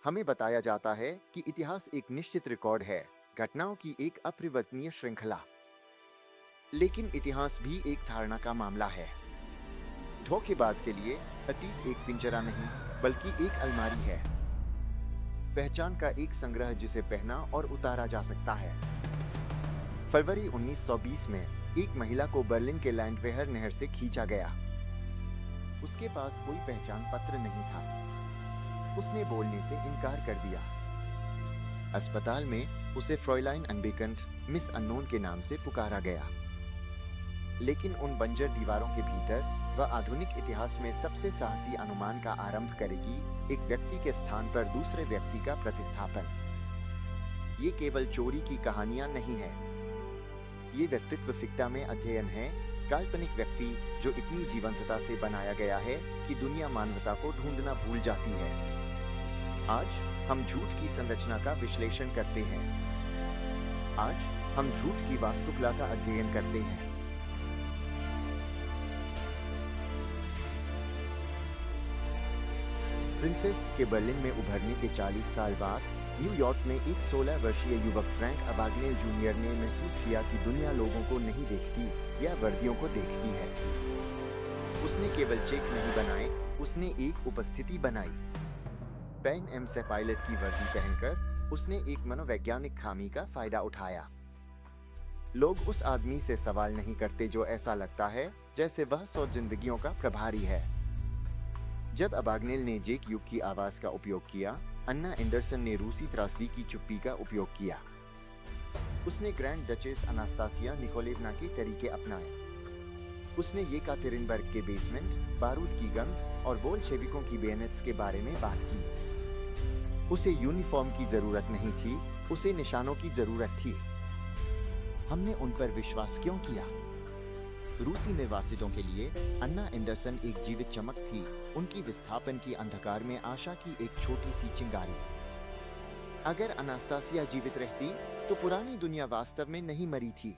हमें बताया जाता है कि इतिहास एक निश्चित रिकॉर्ड है, घटनाओं की एक अपरिवर्तनीय श्रृंखला। लेकिन इतिहास भी एक धारणा का मामला है। धोखेबाज के लिए अतीत एक पिंजरा नहीं, बल्कि एक अलमारी है, पहचान का एक संग्रह जिसे पहना और उतारा जा सकता है। फरवरी 1920 में एक महिला को बर्लिन के लैंडवेहर नहर से खींचा गया। उसके पास कोई पहचान पत्र नहीं था। उसने बोलने से इनकार कर दिया। अस्पताल में उसे फ्रॉयलाइन अनबेकंट, मिस अननोन के नाम से पुकारा गया। लेकिन उन बंजर दीवारों के भीतर वह आधुनिक इतिहास में सबसे साहसी अनुमान का आरंभ करेगी, एक व्यक्ति के स्थान पर दूसरे व्यक्ति का प्रतिस्थापन। ये केवल चोरी की कहानियां नहीं है, ये व्यक्तित्व फिक्टा में अध्ययन है, काल्पनिक व्यक्ति जो इतनी जीवंतता से बनाया गया है कि दुनिया मानवता को ढूंढना भूल जाती है। आज हम झूठ की संरचना का विश्लेषण करते हैं। आज हम झूठ की वास्तुकला का अध्ययन करते हैं। प्रिंसेस के बर्लिन में उभरने के 40 साल बाद न्यूयॉर्क में एक 16 वर्षीय युवक फ्रैंक अबाग्नेल जूनियर ने महसूस किया कि दुनिया लोगों को नहीं देखती या वर्दियों को देखती है। उसने केवल चेक नहीं बनाए, उसने एक उपस्थिति बनाई। पैन एम से पायलट की वर्दी पहनकर उसने एक मनोवैज्ञानिक खामी का फायदा उठाया। लोग उस आदमी से सवाल नहीं करते जो ऐसा लगता है जैसे वह 100 जिंदगियों का प्रभारी है। जब अबाग्नेल ने जेक युग की आवाज का उपयोग किया, अन्ना एंडरसन ने रूसी त्रासदी की चुप्पी का उपयोग किया। उसने ग्रैंड डचेस अनास्तासिया निकोलेवना के तरीके अपनाए। उसने येकातेरिनबर्ग के बेसमेंट, बारूद की गंध और बोल्शेविकों की बेयनेट्स के बारे में बात की। उसे यूनिफॉर्म की जरूरत नहीं थी, उसे निशानों की जरूरत थी। हमने उन पर विश्वास क्यों किया? रूसी निर्वासितों के लिए अन्ना एंडरसन एक जीवित चमक थी, उनकी विस्थापन की अंधकार में आशा की एक छोटी सी चिंगारी। अगर अनास्तासिया जीवित रहती तो पुरानी दुनिया वास्तव में नहीं मरी थी।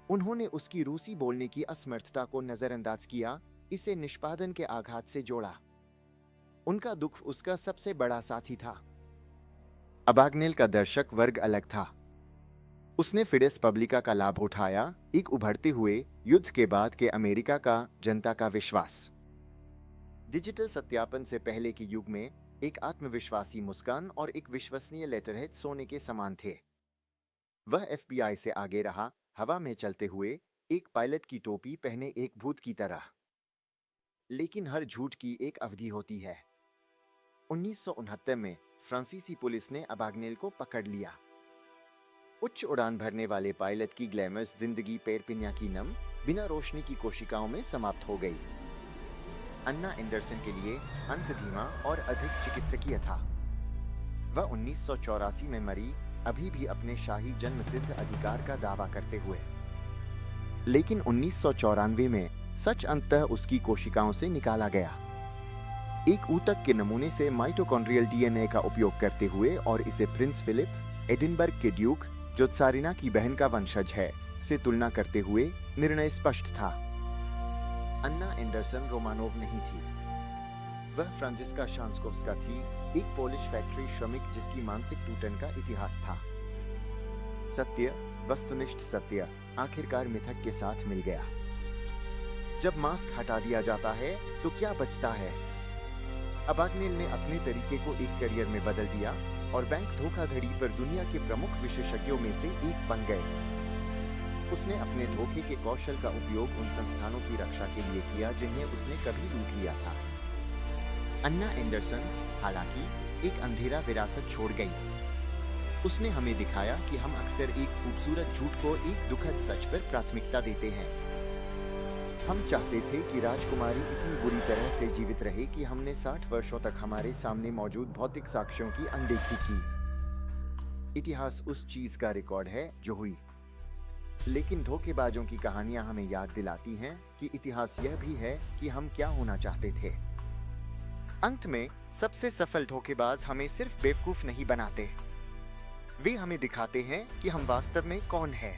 उन्होंने उसकी रूसी बोलने की असमर्थता को नजरअंदाज किया, इसे निष्पादन के आघात से जोड़ा। उनका दुख उसका सबसे बड़ा साथी था। अबाग्नेल का दर्शक वर्ग अलग था। उसने फिडेस पब्लिका का लाभ उठाया, एक उभरते हुए युद्ध के बाद के अमेरिका का जनता का विश्वास। डिजिटल सत्यापन से पहले के युग में एक आत्मविश्वासी मुस्कान और एक विश्वसनीय लेटरहेड सोने के समान थे। वह एफबीआई से आगे रहा, हवा में चलते हुए, एक पायलट की टोपी पहने एक भूत की तरह। लेकिन हर झूठ की एक अवधि होती है। 1969 में फ्रांसीसी पुलिस ने अबाग्नेल को पकड़ लिया। उच्च उड़ान भरने वाले पायलट की ग्लैमरस जिंदगी पैरपिन्या की नम, बिना रोशनी की कोशिकाओं में समाप्त हो गई। अन्ना एंडरसन के लिए अंत धीमा और अधिक चिकित्सकीय था। वह 1984 में मरी, अभी भी अपने शाही जन्मसिद्ध अधिकार का दावा करते हुए। लेकिन 1994 में सच अंततः उसकी कोशिकाओं से निकाला गया, एक ऊतक के नमूने से माइटोकॉन्ड्रियल डीएनए का उपयोग करते हुए, और इसे प्रिंस फिलिप, एडिनबर्ग के ड्यूक, जो त्सारिना की बहन का वंशज है, से तुलना करते हुए निर्णय स्पष्ट था। अन्ना एंडरसन रोमानोव नहीं थी, वह फ्रांजिस्का शांस्कोव्स्का थी, एक पोलिश फैक्ट्री श्रमिक जिसकी मानसिक टूटन का इतिहास था। सत्य, वस्तुनिष्ठ सत्य, आखिरकार मिथक के साथ मिल गया। जब मास्क हटा दिया जाता है तो क्या बचता है? अबाग्नेल ने अपने तरीके को एक करियर में बदल दिया और बैंक धोखाधड़ी पर दुनिया के प्रमुख विशेषज्ञों में से एक बन गए। उसने अपने धोखे के कौशल का उपयोग उन संस्थानों की रक्षा के लिए किया जिन्हें उसने कभी लूट लिया था। अन्ना एंडरसन हालांकि एक अंधेरा विरासत छोड़ गई। उसने हमें दिखाया कि हम अक्सर एक खूबसूरत झूठ को एक दुखद सच पर प्राथमिकता देते हैं। हम चाहते थे कि राजकुमारी इतनी बुरी तरह से जीवित रहे कि हमने 60 वर्षों तक हमारे सामने मौजूद भौतिक साक्ष्यों की अनदेखी की। इतिहास उस चीज का रिकॉर्ड है जो हुई, लेकिन धोखेबाजों की कहानियां हमें याद दिलाती हैं कि इतिहास यह भी है कि हम क्या होना चाहते थे। अंत में सबसे सफल धोखेबाज हमें सिर्फ बेवकूफ नहीं बनाते, वे हमें दिखाते हैं कि हम वास्तव में कौन हैं।